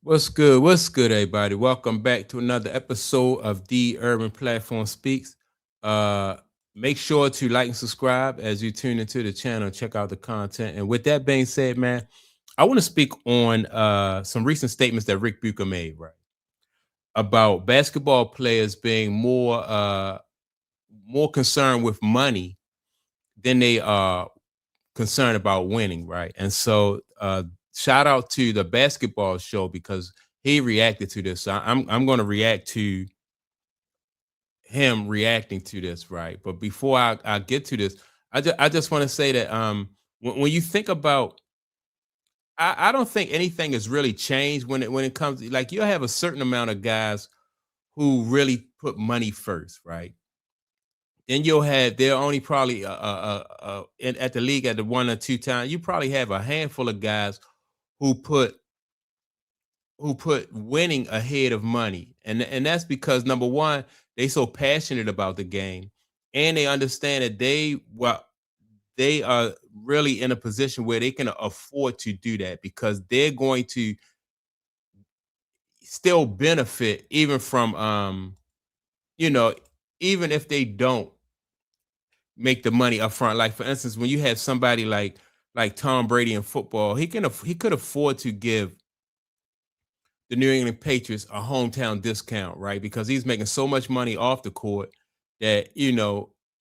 What's good? What's good, everybody? Welcome back to another episode of The Urban Platform Speaks. Uh, Make sure to like and subscribe as you tune into the channel and check out the content. And with that being said, man, I want to speak on some recent statements that Ric Bucher made, right? About basketball players being more concerned with money than they are concerned about winning, right? And so shout out to the basketball show because he reacted to this. So I'm going to react to him reacting to this, right? But before I get to this, I just want to say that when you think about, I don't think anything has really changed when it comes to, like, you'll have a certain amount of guys who really put money first, right? Then you'll have they're only probably at the league at the one or two times. You probably have a handful of guys who put winning ahead of money. And that's because number one, they so passionate about the game and they understand that they are really in a position where they can afford to do that because they're going to still benefit even from you know, even if they don't make the money up front. Like for instance, when you have somebody like Tom Brady in football, he could afford to give the New England Patriots a hometown discount, right? Because he's making so much money off the court that,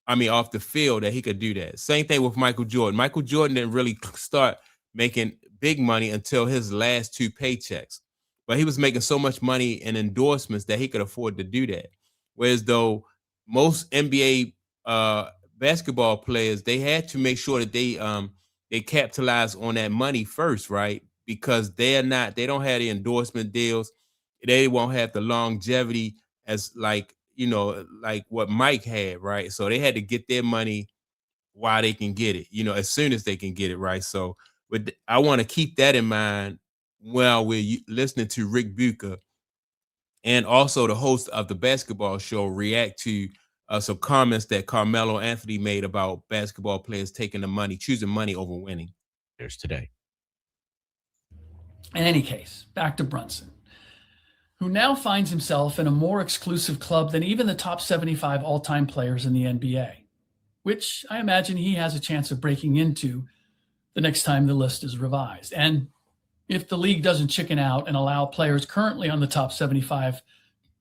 I mean, off the field that he could do that. Same thing with Michael Jordan. Michael Jordan didn't really start making big money until his last two paychecks, but he was making so much money in endorsements that he could afford to do that. Whereas though most NBA basketball players, they had to make sure that they capitalize on that money first, right? Because they don't have the endorsement deals. They won't have the longevity as like what Mike had, right? So they had to get their money while they can get it, as soon as they can get it, right? So I want to keep that in mind while we're listening to Ric Bucher and also the host of the basketball show react to some comments that Carmelo Anthony made about basketball players taking the money, choosing money over winning. Players today. In any case, back to Brunson, who now finds himself in a more exclusive club than even the top 75 all time players in the NBA, which I imagine he has a chance of breaking into the next time the list is revised. And if the league doesn't chicken out and allow players currently on the top 75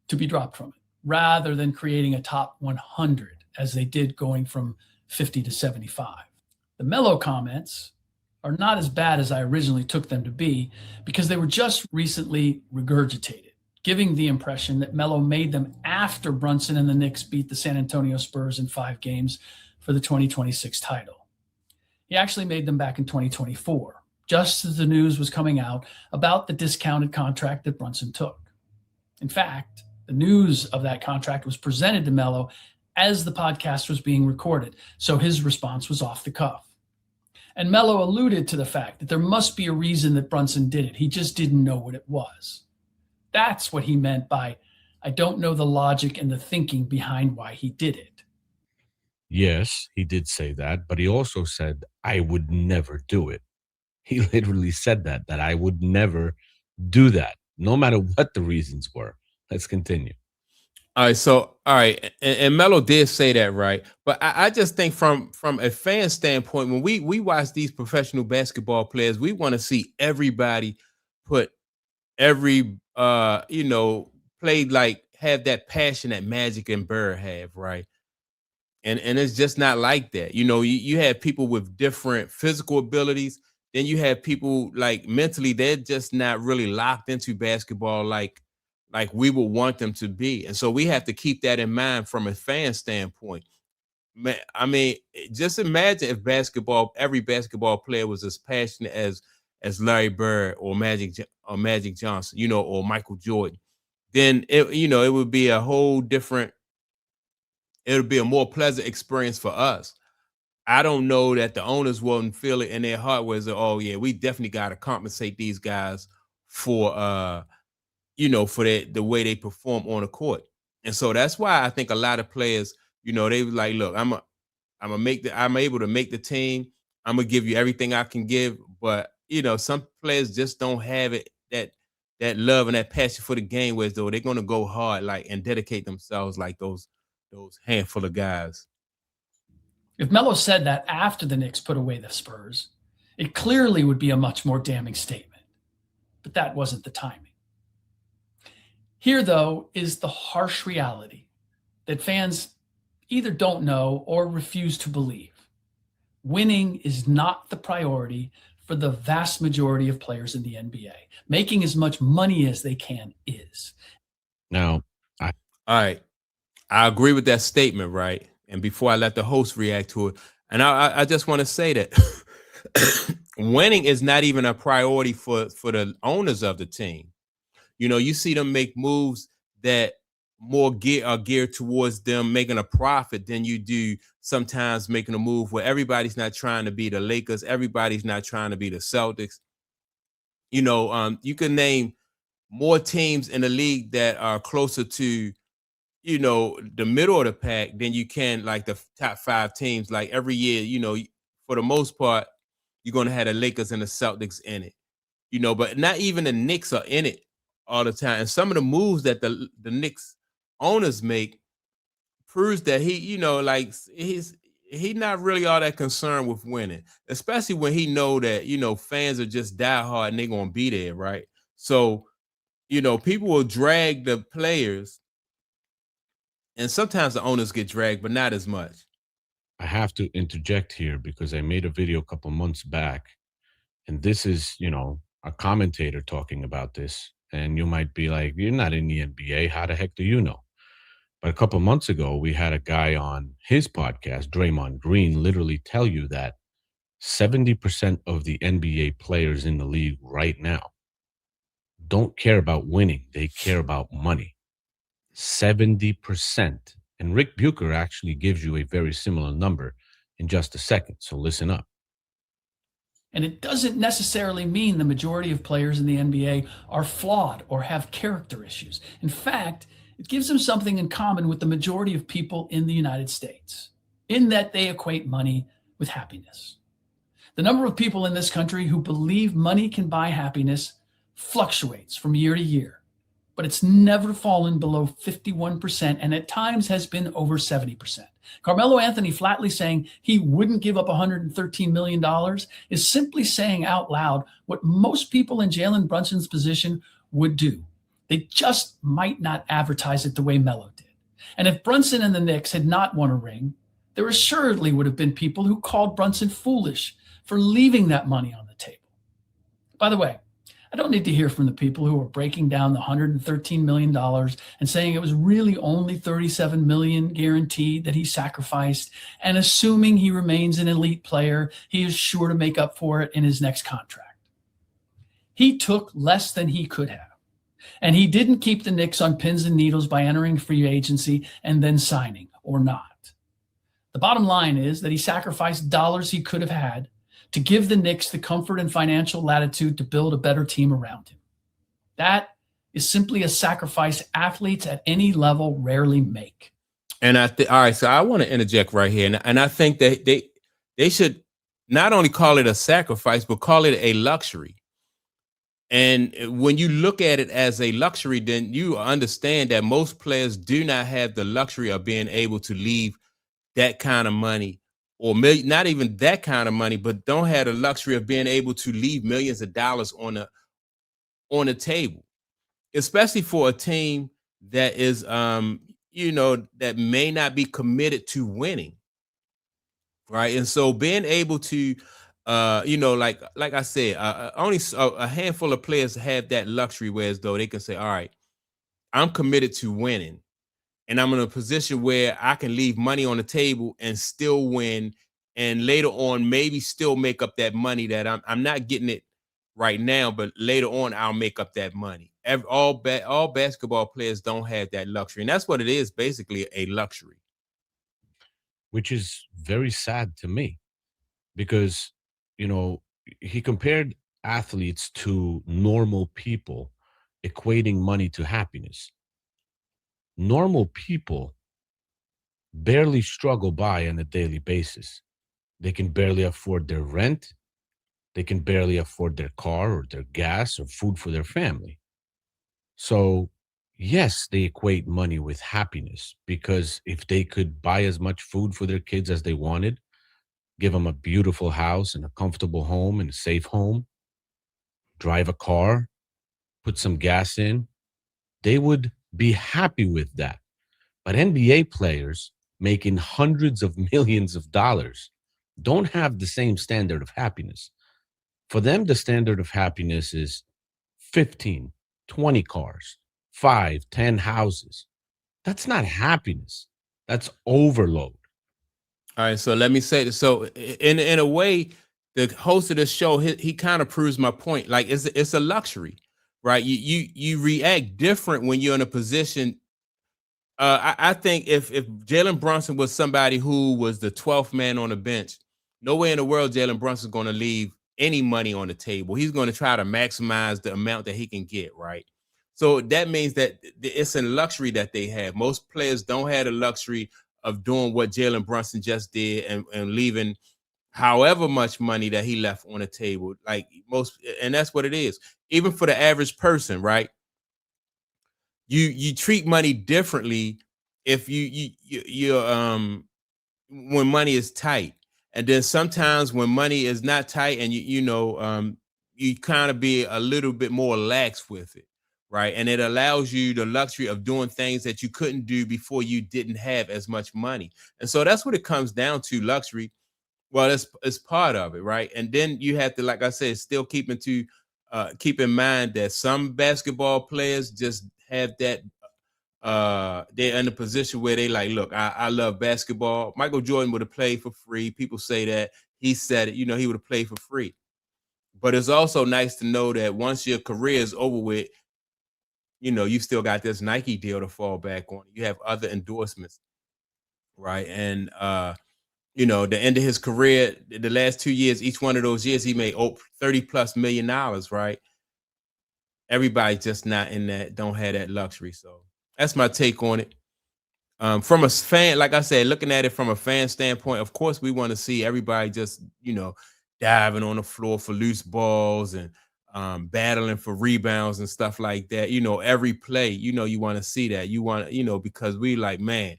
to be dropped from it, rather than creating a top 100 as they did going from 50 to 75. The Melo comments are not as bad as I originally took them to be because they were just recently regurgitated, giving the impression that Melo made them after Brunson and the Knicks beat the San Antonio Spurs in 5 games for the 2026 title. He actually made them back in 2024, just as the news was coming out about the discounted contract that Brunson took. In fact, the news of that contract was presented to Melo as the podcast was being recorded, so his response was off the cuff. And Melo alluded to the fact that there must be a reason that Brunson did it. He just didn't know what it was. That's what he meant by, I don't know the logic and the thinking behind why he did it. Yes, he did say that, but he also said, I would never do it. He literally said that I would never do that, no matter what the reasons were. Let's continue. All right, and Melo did say that, right? But I just think from a fan standpoint, when we watch these professional basketball players, we want to see everybody put every play, like have that passion that Magic and Bird have, right? And it's just not like that. You have people with different physical abilities. Then you have people like mentally, they're just not really locked into basketball like we would want them to be. And so we have to keep that in mind from a fan standpoint. Man, I mean, just imagine if every basketball player was as passionate as Larry Bird or Magic Johnson, or Michael Jordan. Then it would be a whole different. It would be a more pleasant experience for us. I don't know that the owners wouldn't feel it in their heart was, oh yeah, we definitely got to compensate these guys for for the way they perform on the court. And so that's why I think a lot of players, they was like, look, I'm able to make the team. I'm gonna give you everything I can give, but some players just don't have it love and that passion for the game, where as though they're gonna go hard, like, and dedicate themselves like those handful of guys. If Melo said that after the Knicks put away the Spurs, it clearly would be a much more damning statement. But that wasn't the timing. Here, though, is the harsh reality that fans either don't know or refuse to believe. Winning is not the priority for the vast majority of players in the NBA. Making as much money as they can is. Now, all right, I agree with that statement, right? And before I let the host react to it, and I just want to say that winning is not even a priority for the owners of the team. You know, you see them make moves that more are geared towards them making a profit than you do sometimes making a move where everybody's not trying to be the Lakers, everybody's not trying to be the Celtics. You know, you can name more teams in the league that are closer to, you know, the middle of the pack than you can like the top 5 teams. Like every year, you know, for the most part, you're going to have the Lakers and the Celtics in it, you know, but not even the Knicks are in it all the time. And some of the moves that the Knicks owners make proves that he, you know, like he's not really all that concerned with winning, especially when he know that, you know, fans are just die hard and they're going to be there, right? So, you know, people will drag the players, and sometimes the owners get dragged, but not as much. I have to interject here because I made a video a couple months back, and this is, you know, a commentator talking about this. And you might be like, you're not in the NBA. How the heck do you know? But a couple months ago, we had a guy on his podcast, Draymond Green, literally tell you that 70% of the NBA players in the league right now don't care about winning. They care about money. 70%. And Ric Bucher actually gives you a very similar number in just a second. So listen up. And it doesn't necessarily mean the majority of players in the NBA are flawed or have character issues. In fact, it gives them something in common with the majority of people in the United States, in that they equate money with happiness. The number of people in this country who believe money can buy happiness fluctuates from year to year, but it's never fallen below 51% and at times has been over 70%. Carmelo Anthony flatly saying he wouldn't give up $113 million is simply saying out loud what most people in Jalen Brunson's position would do. They just might not advertise it the way Melo did. And if Brunson and the Knicks had not won a ring, there assuredly would have been people who called Brunson foolish for leaving that money on the table. By the way, I don't need to hear from the people who are breaking down the $113 million and saying it was really only $37 million guaranteed that he sacrificed, and assuming he remains an elite player, he is sure to make up for it in his next contract. He took less than he could have. And he didn't keep the Knicks on pins and needles by entering free agency and then signing, or not. The bottom line is that he sacrificed dollars he could have had to give the Knicks the comfort and financial latitude to build a better team around him. That is simply a sacrifice athletes at any level rarely make. And all right, so I want to interject right here. And I think that they should not only call it a sacrifice, but call it a luxury. And when you look at it as a luxury, then you understand that most players do not have the luxury of being able to leave that kind of money, or not even that kind of money, but don't have the luxury of being able to leave millions of dollars on the table, especially for a team that is, you know, that may not be committed to winning, right? And so being able to, you know, like I said, only a handful of players have that luxury, whereas though they can say, all right, I'm committed to winning, and I'm in a position where I can leave money on the table and still win, and later on maybe still make up that money that I'm not getting it right now, but later on I'll make up that money. All basketball players don't have that luxury, and that's what it is, basically a luxury. Which is very sad to me because, you know, he compared athletes to normal people, equating money to happiness. Normal people barely struggle by on a daily basis. They can barely afford their rent. They can barely afford their car or their gas or food for their family. So, yes, they equate money with happiness, because if they could buy as much food for their kids as they wanted, give them a beautiful house and a comfortable home and a safe home, drive a car, put some gas in, they would be happy with that. But NBA players making hundreds of millions of dollars don't have the same standard of happiness. For them, the standard of happiness is 15, 20 cars, 5, 10 houses. That's not happiness. That's overload. All right, so let me say this. So in a way, the host of the show, he kind of proves my point. Like it's a luxury, right? You react different when you're in a position. I think if Jalen Brunson was somebody who was the 12th man on the bench, no way in the world Jalen Brunson's going to leave any money on the table. He's going to try to maximize the amount that he can get, right? So that means that it's a luxury that they have. Most players don't have the luxury of doing what Jalen Brunson just did and leaving however much money that he left on the table. Like most, and that's what it is. Even for the average person, right? You treat money differently if you when money is tight, and then sometimes when money is not tight and you kind of be a little bit more lax with it, right? And it allows you the luxury of doing things that you couldn't do before you didn't have as much money. And so that's what it comes down to, luxury. Well, it's part of it, right? And then you have to, like I said, still keep in mind that some basketball players just have that they're in a position where they like, look, I love basketball. Michael Jordan would have played for free. People say that. He said it, he would have played for free. But it's also nice to know that once your career is over with, you still got this Nike deal to fall back on. You have other endorsements, right? And the end of his career, the last 2 years, each one of those years, he made $30+ million, right? Everybody just not in that, don't have that luxury. So that's my take on it. From a fan, like I said, looking at it from a fan standpoint, of course, we want to see everybody just, diving on the floor for loose balls and battling for rebounds and stuff like that. Every play, you want to see that. You want, because we like, man,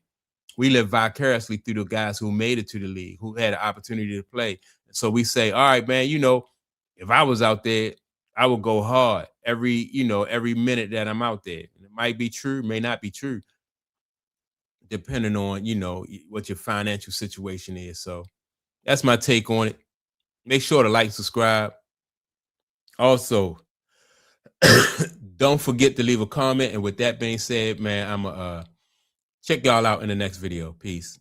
we live vicariously through the guys who made it to the league, who had an opportunity to play. So we say, all right, man, if I was out there, I would go hard every minute that I'm out there. And it might be true, may not be true, depending on, what your financial situation is. So that's my take on it. Make sure to like, subscribe. Also, don't forget to leave a comment. And with that being said, man, I'm check y'all out in the next video. Peace.